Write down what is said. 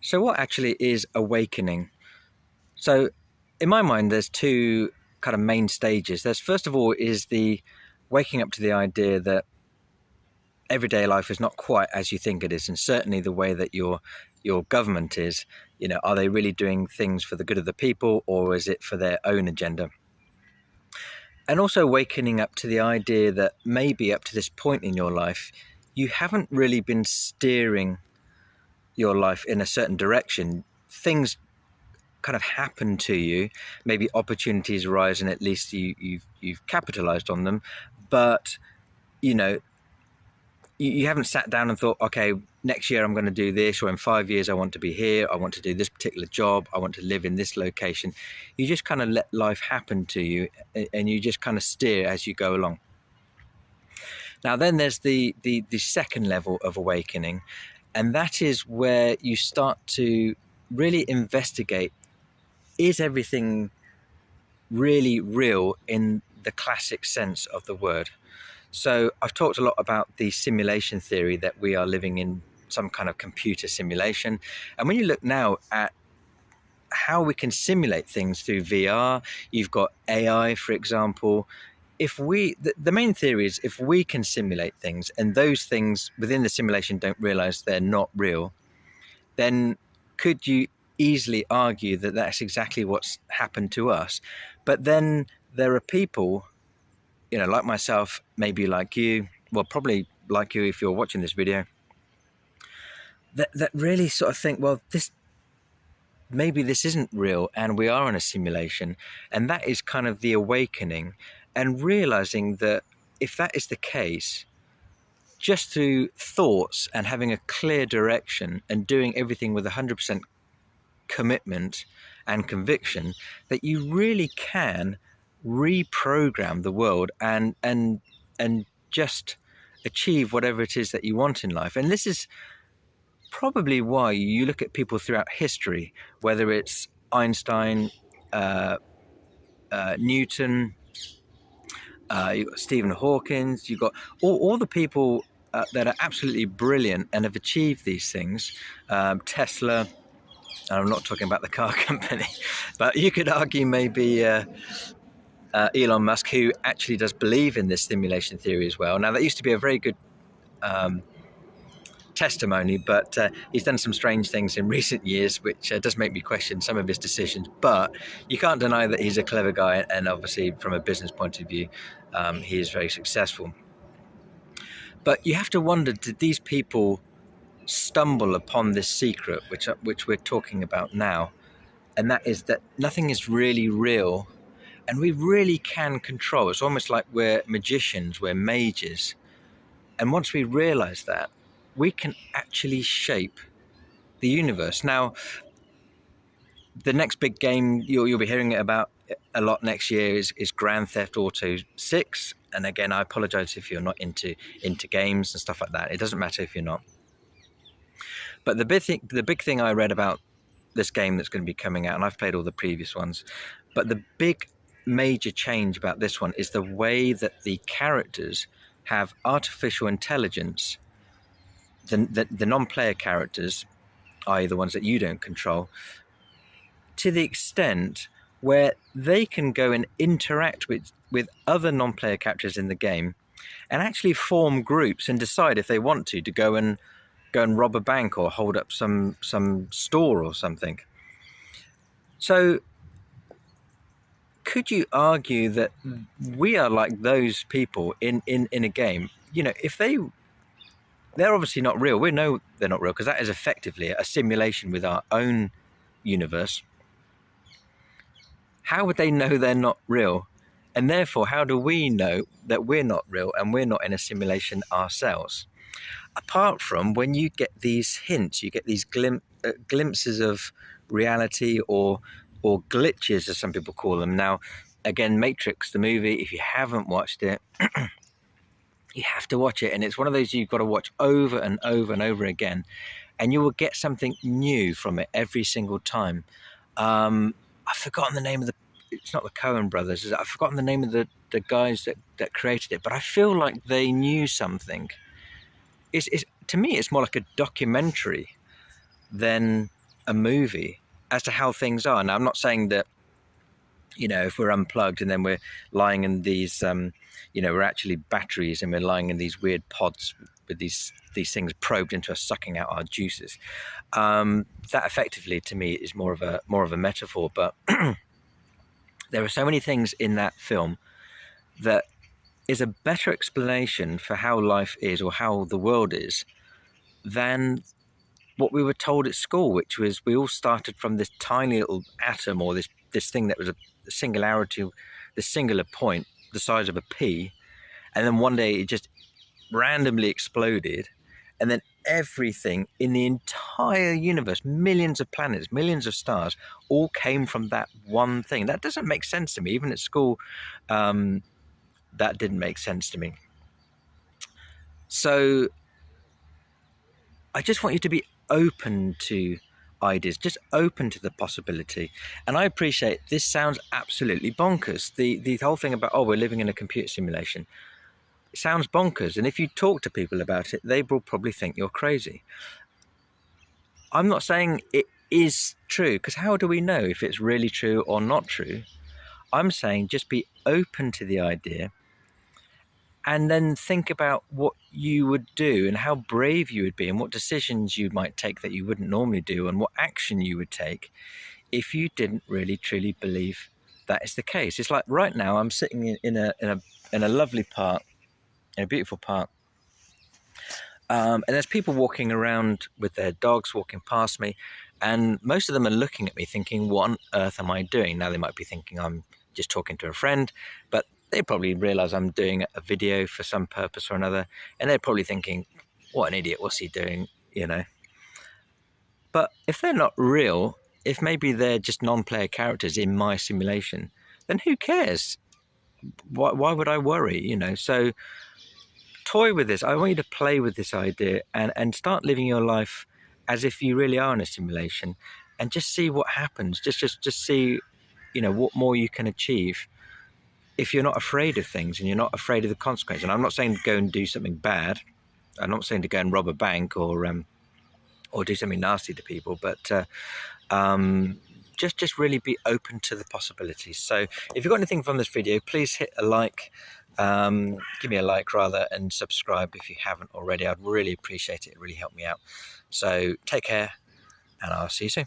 So what actually is awakening? So in my mind, there's two kind of main stages. There's, first of all, is the waking up to the idea that everyday life is not quite as you think it is, and certainly the way that your government is. Are they really doing things for the good of the people, or is it for their own agenda? And also wakening up to the idea that maybe up to this point in your life, you haven't really been steering your life in a certain direction. Things kind of happen to you. Maybe opportunities arise, and at least you've capitalized on them. But you know, you haven't sat down and thought, okay, next year I'm going to do this, or in 5 years I want to be here, I want to do this particular job, I want to live in this location. You just kind of let life happen to you, and you just kind of steer as you go along. Now then there's the second level of awakening, and that is where you start to really investigate, is everything really real in the classic sense of the word? So I've talked a lot about the simulation theory, that we are living in some kind of computer simulation. And when you look now at how we can simulate things through VR, you've got AI, for example. The main theory is, if we can simulate things and those things within the simulation don't realize they're not real, then could you easily argue that that's exactly what's happened to us? But then there are people, like myself, maybe like you, well, probably like you if you're watching this video, that really sort of think, well, maybe this isn't real and we are in a simulation. And that is kind of the awakening, and realizing that if that is the case, just through thoughts and having a clear direction and doing everything with 100% commitment and conviction, that you really can reprogram the world and just achieve whatever it is that you want in life. And this is probably why you look at people throughout history, whether it's Einstein, Newton, you've got Stephen Hawking, you've got all the people that are absolutely brilliant and have achieved these things. Tesla, and I'm not talking about the car company, but you could argue maybe Elon Musk, who actually does believe in this simulation theory as well. Now, that used to be a very good testimony, but he's done some strange things in recent years, which does make me question some of his decisions. But you can't deny that he's a clever guy, and obviously from a business point of view, he is very successful. But you have to wonder, did these people stumble upon this secret, which we're talking about now? And that is that nothing is really real, and we really can control. It's almost like we're magicians, we're mages. And once we realize that, we can actually shape the universe. Now, the next big game you'll be hearing about a lot next year is Grand Theft Auto 6. And again, I apologize if you're not into games and stuff like that. It doesn't matter if you're not. But the big thing I read about this game that's going to be coming out, and I've played all the previous ones, but the big major change about this one is the way that the characters have artificial intelligence. The non-player characters, i.e. the ones that you don't control, to the extent where they can go and interact with other non-player characters in the game, and actually form groups and decide if they want to go and rob a bank or hold up some store or something. So could you argue that we are like those people in a game? If they're obviously not real. We know they're not real because that is effectively a simulation with our own universe. How would they know they're not real? And therefore, how do we know that we're not real and we're not in a simulation ourselves? Apart from when you get these hints, you get these glimpses of reality, or glitches, as some people call them. Now, again, Matrix, the movie, if you haven't watched it, you have to watch it. And it's one of those you've got to watch over and over and over again. And you will get something new from it every single time. I've forgotten the name of it's not the Coen brothers. I've forgotten the name of the guys that created it. But I feel like they knew something. To me, it's more like a documentary than a movie as to how things are. Now, I'm not saying that, if we're unplugged and then we're lying in these, we're actually batteries and we're lying in these weird pods with these things probed into us, sucking out our juices. That effectively, to me, is more of a metaphor. But there are so many things in that film that is a better explanation for how life is or how the world is than what we were told at school, which was we all started from this tiny little atom, or this thing that was a singularity, this singular point the size of a pea, and then one day it just randomly exploded, and then everything in the entire universe, millions of planets, millions of stars, all came from that one thing. That doesn't make sense to me. Even at school, that didn't make sense to me. So I just want you to be open to ideas, just open to the possibility. And I appreciate this sounds absolutely bonkers. The whole thing about, we're living in a computer simulation, it sounds bonkers. And if you talk to people about it, they will probably think you're crazy. I'm not saying it is true, because how do we know if it's really true or not true? I'm saying just be open to the idea, and then think about what you would do and how brave you would be and what decisions you might take that you wouldn't normally do, and what action you would take if you didn't really truly believe that is the case. It's like right now I'm sitting in a lovely park, in a beautiful park, and there's people walking around with their dogs walking past me, and most of them are looking at me thinking, what on earth am I doing? Now they might be thinking I'm just talking to a friend, but they probably realize I'm doing a video for some purpose or another, and they're probably thinking, what an idiot, what's he doing, But if they're not real, if maybe they're just non-player characters in my simulation, then who cares? Why would I worry, So toy with this. I want you to play with this idea and start living your life as if you really are in a simulation, and just see what happens. Just see, what more you can achieve if you're not afraid of things and you're not afraid of the consequences. And I'm not saying to go and do something bad. I'm not saying to go and rob a bank or do something nasty to people, but just really be open to the possibilities. So if you've got anything from this video, please hit a like, give me a like rather, and subscribe if you haven't already. I'd really appreciate it. It really helped me out. So take care, and I'll see you soon.